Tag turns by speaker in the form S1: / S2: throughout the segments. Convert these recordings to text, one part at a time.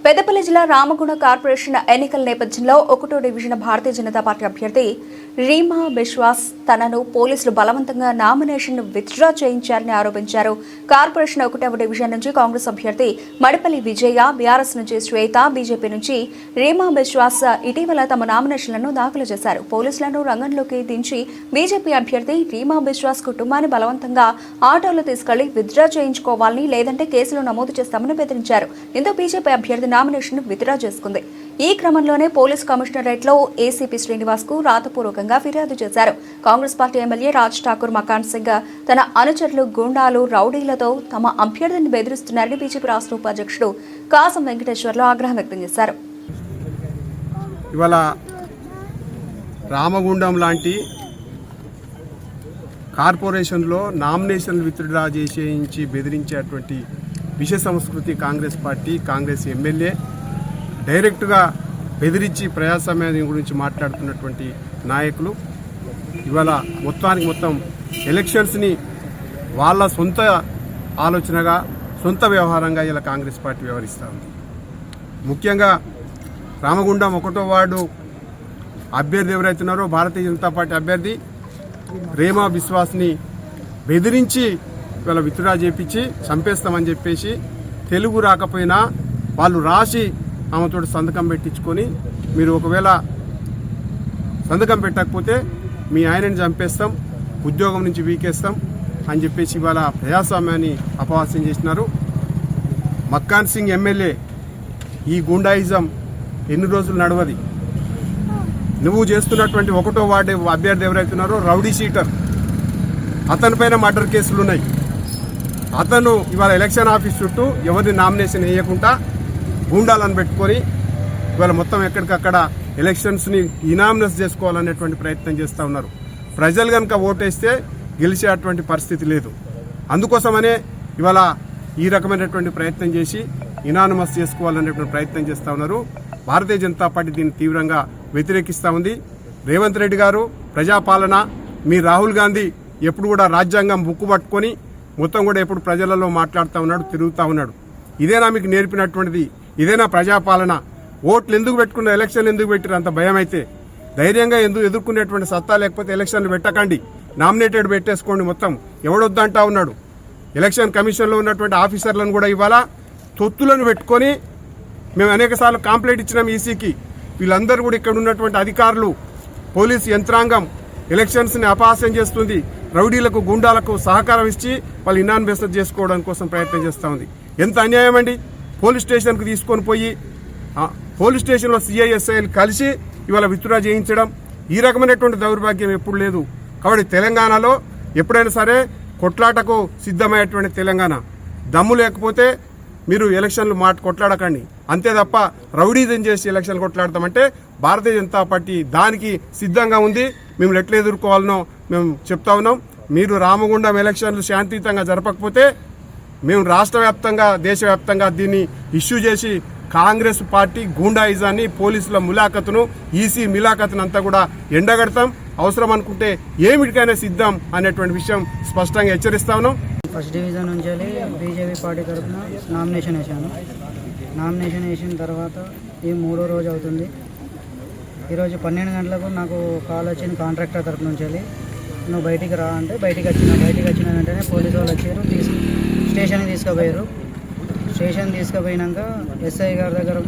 S1: పెద్దపల్లి జిల్లా రామగుండ కార్పొరేషన్ ఎన్నికల నేపథ్యంలో 1వ డివిజన్ భారతీయ జనతా పార్టీ అభ్యర్థి రీమా బిశ్వాస్ తనను పోలీసులు బలవంతంగా నామినేషన్ విత్డ్రా చేయించారని ఆరోపించారు. కార్పొరేషన్ 1వ డివిజన్ నుంచి కాంగ్రెస్ అభ్యర్థి మడిపల్లి విజయ, బీఆర్ఎస్ నుంచి శ్వేత, బీజేపీ నుంచి రీమా బిశ్వాస్ ఇటీవల తమ నామినేషన్లను దాఖలు చేశారు. పోలీసులను రంగంలోకి దించి బీజేపీ అభ్యర్థి రీమా బిశ్వాస్ కుటుంబాన్ని బలవంతంగా ఆటోలో తీసుకెళ్లి విత్డ్రా చేయించుకోవాలని, లేదంటే కేసులు నమోదు చేస్తామని బెదిరించారు. దీంతో బీజేపీ అభ్యర్థి నామినేషన్ విత్డ్రా చేసుకుంది. ఈ క్రమంలోనే పోలీస్ కమిషనరేట్లో ఏసీపీ శ్రీనివాస్ కు రాతపూర్వకంగా ఫిర్యాదు చేశారు. కాంగ్రెస్ పార్టీ ఎమ్మెల్యే రాజ్ ఠాకూర్ మకాన్ సింగ్ తన అనుచరులు గూండాలు, రౌడీలతో తమ అభ్యర్థిని బెదిరిస్తున్నారని బీజేపీ రాష్ట్ర ఉపాధ్యక్షుడు కాసం వెంకటేశ్వర్లు ఆగ్రహం వ్యక్తం చేశారు.
S2: ఇవాళ రామగుండం లాంటి కార్పొరేషన్లో నామినేషన్ విత్డ్రా చేసేయించి బెదిరించేటువంటి విష సంస్కృతి కాంగ్రెస్ పార్టీ, కాంగ్రెస్ ఎమ్మెల్యే డైరెక్ట్గా బెదిరించి ప్రజాస్వామ్యం గురించి మాట్లాడుతున్నటువంటి నాయకులు ఇవాళ మొత్తం ఎలక్షన్స్ని వాళ్ళ సొంత ఆలోచనగా, సొంత వ్యవహారంగా ఇలా కాంగ్రెస్ పార్టీ వ్యవహరిస్తూ ఉంది. ముఖ్యంగా రామగుండం 1వ వార్డు అభ్యర్థి ఎవరైతున్నారో భారతీయ జనతా పార్టీ అభ్యర్థి రీమా బిశ్వాస్ని బెదిరించి ఇవాళ విత్డ్రా చేపించి చంపేస్తామని చెప్పేసి తెలుగు రాకపోయినా వాళ్ళు రాసి ఆమెతో సంతకం పెట్టించుకొని, మీరు ఒకవేళ సంతకం పెట్టకపోతే మీ ఆయనని చంపేస్తాం, ఉద్యోగం నుంచి వీకేస్తాం అని చెప్పేసి ఇవాళ ప్రజాస్వామ్యాన్ని అపహాస్యం చేసినారు. మక్కాన్ సింగ్ ఎమ్మెల్యే ఈ గుండాయిజం ఎన్ని రోజులు నడవది. నువ్వు చేస్తున్నటువంటి 1వ వార్డు అభ్యర్థి ఎవరైతున్నారో రౌడీ షీటర్, అతనిపైన మర్డర్ కేసులున్నాయి. అతను ఇవాళ ఎలక్షన్ ఆఫీస్ చుట్టూ ఎవరిని నామినేషన్ వేయకుండా గూండాలను పెట్టుకొని ఇవాళ మొత్తం ఎక్కడికక్కడ ఎలక్షన్స్ని ఇనామినస్ చేసుకోవాలనేటువంటి ప్రయత్నం చేస్తూ ఉన్నారు. ప్రజలు కనుక ఓటేస్తే గెలిచేటువంటి పరిస్థితి లేదు. అందుకోసమనే ఇవాళ ఈ రకమైనటువంటి ప్రయత్నం చేసి ఇనానిమస్ చేసుకోవాలనేటువంటి ప్రయత్నం చేస్తూ ఉన్నారు. భారతీయ జనతా పార్టీ దీన్ని తీవ్రంగా వ్యతిరేకిస్తూ ఉంది. రేవంత్ రెడ్డి గారు ప్రజాపాలన, మీ రాహుల్ గాంధీ ఎప్పుడు కూడా రాజ్యాంగం బుక్కు పట్టుకొని మొత్తం కూడా ఎప్పుడు ప్రజలలో మాట్లాడుతూ ఉన్నాడు, తిరుగుతూ ఉన్నాడు. ఇదేనా మీకు నేర్పినటువంటిది? ఇదేనా ప్రజాపాలన? ఓట్లు ఎందుకు పెట్టుకున్న, ఎలక్షన్లు ఎందుకు పెట్టారు? అంత భయం అయితే ధైర్యంగా ఎందుకు ఎదుర్కొనేటువంటి సత్తా లేకపోతే ఎలక్షన్లు పెట్టకండి, నామినేటెడ్ పెట్టేసుకోండి. మొత్తం ఎవడొద్దంటా ఉన్నాడు. ఎలక్షన్ కమిషన్లో ఉన్నటువంటి ఆఫీసర్లను కూడా ఇవాళ తొత్తులను పెట్టుకొని మేము అనేక సార్లు కంప్లైంట్ ఇచ్చినాం ఈసీకి. వీళ్ళందరూ కూడా ఇక్కడ ఉన్నటువంటి అధికారులు, పోలీసు యంత్రాంగం ఎలక్షన్స్ని అపహాస్యం చేస్తుంది. రౌడీలకు, గుండాలకు సహకారం ఇచ్చి వాళ్ళు ఇనానిమస్ చేసుకోవడం కోసం ప్రయత్నం చేస్తూ ఉంది. ఎంత అన్యాయం అండి! పోలీస్ స్టేషన్కు తీసుకొని పోయి పోలీస్ స్టేషన్లో సిఐఎస్ఐలు కలిసి ఇవాళ విత్డ్రా చేయించడం, ఈ రకమైనటువంటి దౌర్భాగ్యం ఎప్పుడు లేదు. కాబట్టి తెలంగాణలో ఎప్పుడైనా సరే కొట్లాటకు సిద్ధమయ్యేటువంటి తెలంగాణ. దమ్ము లేకపోతే మీరు ఎలక్షన్లు కొట్లాడకండి, అంతే తప్ప రౌడీజం చేసి ఎలక్షన్లు కొట్లాడతామంటే భారతీయ జనతా పార్టీ దానికి సిద్ధంగా ఉంది. మేము ఎట్లా ఎదుర్కోవాలనో మేము చెప్తా ఉన్నాం. మీరు రామగుండం ఎలక్షన్లు శాంతియుతంగా జరపకపోతే మేము రాష్ట్ర వ్యాప్తంగా, దేశవ్యాప్తంగా దీన్ని ఇష్యూ చేసి కాంగ్రెస్ పార్టీ గూండాయిజాన్ని, పోలీసుల ములాఖతును, ఈసీ మిలాఖతును అంతా కూడా ఎండగడతాం. అవసరం అనుకుంటే ఏమిటికైనా సిద్ధం అనేటువంటి విషయం స్పష్టంగా హెచ్చరిస్తా ఉన్నాం.
S3: ఫస్ట్ డివిజన్ నుంచి బీజేపీ పార్టీ తరఫున నామినేషన్ వేసాను. నామినేషన్ వేసిన తర్వాత ఈ 3వ రోజు అవుతుంది. ఈరోజు 12 గంటలకు నాకు కాల్ వచ్చింది కాంట్రాక్టర్ తరఫు నుంచి. నువ్వు బయటికి రా అంటే బయటికి వచ్చిన వెంటనే పోలీసు వాళ్ళు వచ్చారు, స్టేషన్కి తీసుకుపోయారు. స్టేషన్ తీసుకుపోయినాక ఎస్ఐ గారి దగ్గర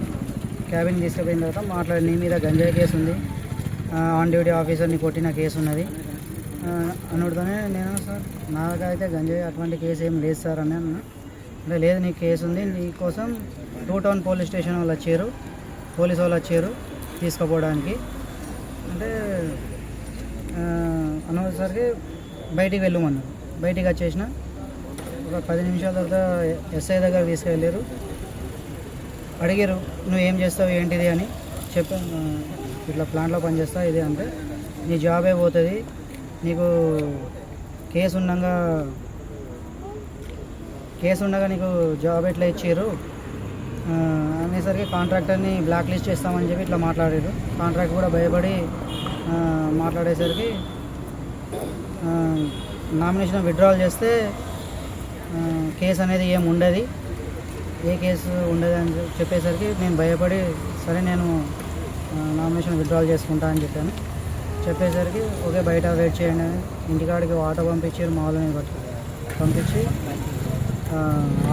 S3: క్యాబిన్ తీసుకుపోయిన తర్వాత మాట్లాడి, నీ మీద గంజాయి కేసు ఉంది, ఆన్ డ్యూటీ ఆఫీసర్ని కొట్టిన కేసు ఉన్నది అనుడితోనే నేను, సార్ నాకైతే గంజాయి అటువంటి కేసు ఏం లేదు సార్ అని అన్నా. అంటే లేదు, నీకు కేసు ఉంది, నీకోసం 2 టౌన్ పోలీస్ స్టేషన్ వాళ్ళు వచ్చారు, పోలీసు వాళ్ళు వచ్చారు తీసుకుపోవడానికి. అంటే అనేసరికి బయటికి వెళ్ళమన్నారు. బయటికి వచ్చేసిన ఒక 10 నిమిషాల తర్వాత ఎస్ఐ దగ్గర తీసుకెళ్ళారు. అడిగారు, నువ్వు ఏం చేస్తావు ఏంటిది అని చెప్పాను. ఇట్లా ప్లాంట్లో పనిచేస్తా ఇది అంటే, నీ జాబే పోతుంది, నీకు కేసు ఉండగా నీకు జాబ్ ఎట్లా ఇచ్చారు అనేసరికి కాంట్రాక్టర్ని బ్లాక్ లిస్ట్ చేస్తామని చెప్పి ఇట్లా మాట్లాడారు. కాంట్రాక్ట్ కూడా భయపడి మాట్లాడేసరికి నామినేషన్ విత్డ్రాల్ చేస్తే కేసు అనేది ఏమి ఉండదు, ఏ కేసు ఉండదని చెప్పేసరికి నేను భయపడి సరే నేను నామినేషన్ విత్డ్రాల్ చేసుకుంటా అని చెప్పాను. చెప్పేసరికి ఓకే బయట వెయిట్ చేయండి అని ఇంటికాడికి ఆటో పంపించారు. మా వాళ్ళని పంపించి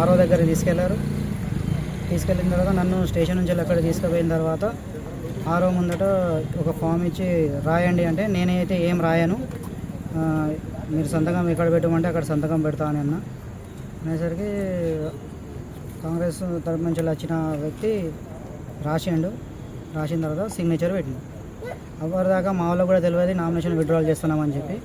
S3: ఆరో దగ్గర తీసుకెళ్లారు. తీసుకెళ్ళిన తర్వాత నన్ను స్టేషన్ నుంచి అక్కడ తీసుకుపోయిన తర్వాత ఆరో ముందట ఒక ఫామ్ ఇచ్చి రాయండి అంటే నేనైతే ఏం రాయను, మీరు సంతకం ఎక్కడ పెట్టమంటే అక్కడ సంతకం పెడతా అని అన్న. అనేసరికి కాంగ్రెస్ తరపు నుంచి వచ్చిన వ్యక్తి రాసిన తర్వాత సిగ్నేచర్ పెట్టింది. అప్పటిదాకా మా వాళ్ళకు కూడా తెలియదు నామినేషన్ విత్డ్రాల్ చేస్తున్నామని చెప్పి.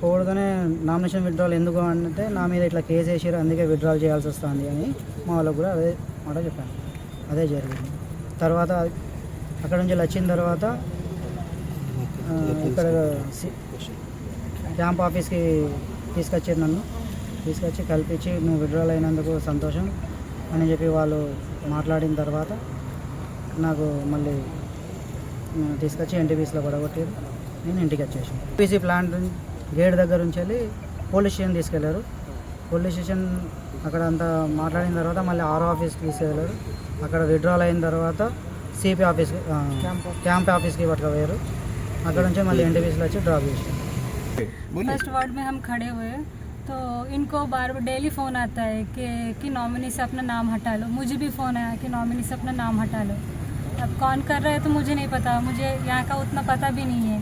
S3: పోవడతోనే నామినేషన్ విత్డ్రాల్ ఎందుకు అంటే నా మీద ఇట్లా కేసు వేసారు అందుకే విత్డ్రాల్ చేయాల్సి వస్తుంది అని మా వాళ్ళకు కూడా అదే మాట చెప్పాను. అదే జరిగింది. తర్వాత అక్కడ నుంచి వచ్చిన తర్వాత ఇక్కడ క్యాంప్ ఆఫీస్కి తీసుకొచ్చారు. నన్ను తీసుకొచ్చి కల్పించి నువ్వు విత్డ్రాల్ అయినందుకు సంతోషం అని చెప్పి వాళ్ళు మాట్లాడిన తర్వాత నాకు మళ్ళీ తీసుకొచ్చి ఎన్టీపీసీలో పడగొట్టారు. నేను ఇంటికి వచ్చేసాను. ఎన్టీపీసీ ప్లాంట్ గేట్ దగ్గర నుంచి వెళ్ళి పోలీస్ స్టేషన్ తీసుకెళ్లారు. పోలీస్ స్టేషన్ అక్కడ అంతా మాట్లాడిన తర్వాత మళ్ళీ ఆర్ఓ ఆఫీస్కి తీసుకెళ్ళారు. అక్కడ విత్డ్రాల్ అయిన తర్వాత సిపి ఆఫీస్కి క్యాంప్ ఆఫీస్కి పట్టుకుపోయారు. అక్కడ నుంచి మళ్ళీ ఎన్టీపీసీలో వచ్చి డ్రాప్ చేశారు.
S4: फर्स्ट वार्ड में हम खड़े हुए तो इनको बार बार डेली फ़ोन आता है कि नॉमिनी से अपना नाम हटा लो. मुझे भी फ़ोन आया कि नॉमिनी से अपना नाम हटा लो. अब कौन कर रहा है तो मुझे नहीं पता, मुझे यहाँ का उतना पता भी नहीं है.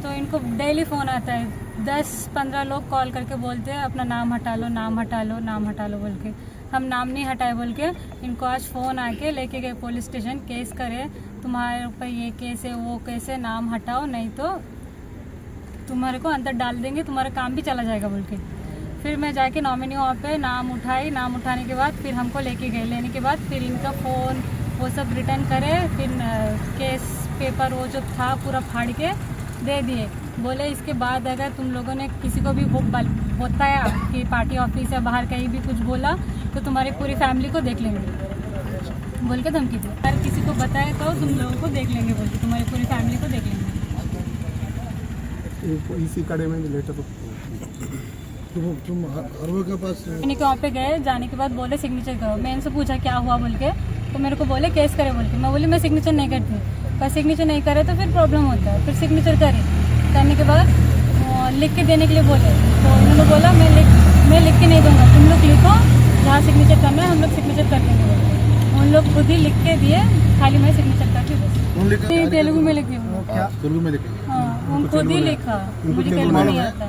S4: तो इनको डेली फ़ोन आता है, 10-15 लोग कॉल करके बोलते हैं अपना नाम हटा लो, नाम हटा लो, नाम हटा लो बोल के. हम नाम नहीं हटाए बोल के इनको आज फ़ोन आके लेके गए पुलिस स्टेशन. केस करे, तुम्हारे ऊपर ये केस है वो केस है, नाम हटाओ नहीं तो तुम्हारे को अंदर डाल देंगे, तुम्हारा काम भी चला जाएगा बोल के. फिर मैं जाके नॉमिनी वहाँ पे नाम उठाई. नाम उठाने के बाद फिर हमको लेके गए. लेने के बाद फिर इनका फ़ोन वो सब रिटर्न करे. फिर केस पेपर वो जो था पूरा फाड़ के दे दिए. बोले इसके बाद अगर तुम लोगों ने किसी को भी बताया कि पार्टी ऑफिस या बाहर कहीं भी कुछ बोला तो तुम्हारी पूरी फैमिली को देख लेंगे बोल के धमकी दी. अगर किसी को बताए तो तुम लोगों को देख लेंगे बोल के, तुम्हारी पूरी फैमिली को देख लेंगे.
S2: इसी कड़े में लेटर
S5: तुम आरओ के पास
S4: मैंने वहाँ पे गए. जाने के बाद बोले सिग्नेचर करो. मैं इनसे पूछा क्या हुआ बोल के, तो मेरे को बोले केस करे बोल के. मैं बोली मैं सिग्नेचर नहीं करती. पर सिग्नेचर नहीं करे तो फिर प्रॉब्लम होता है. फिर सिग्नेचर करे. करने के बाद लिख के देने के लिए बोले. तो उन्होंने बोला मैं लिख के नहीं दूंगा, तुम लोग लिखो, जहाँ सिग्नेचर करना है हम लोग सिग्नेचर कर देंगे बोले. उन लोग खुद ही लिख के दिए, खाली मैं सिग्नेचर करती बस. तेलुगु में लिखी हूँ.
S5: तेलुगु में लिखे.
S4: हाँ, खुद ही लिखा, मुझे तेलुगु नहीं आता.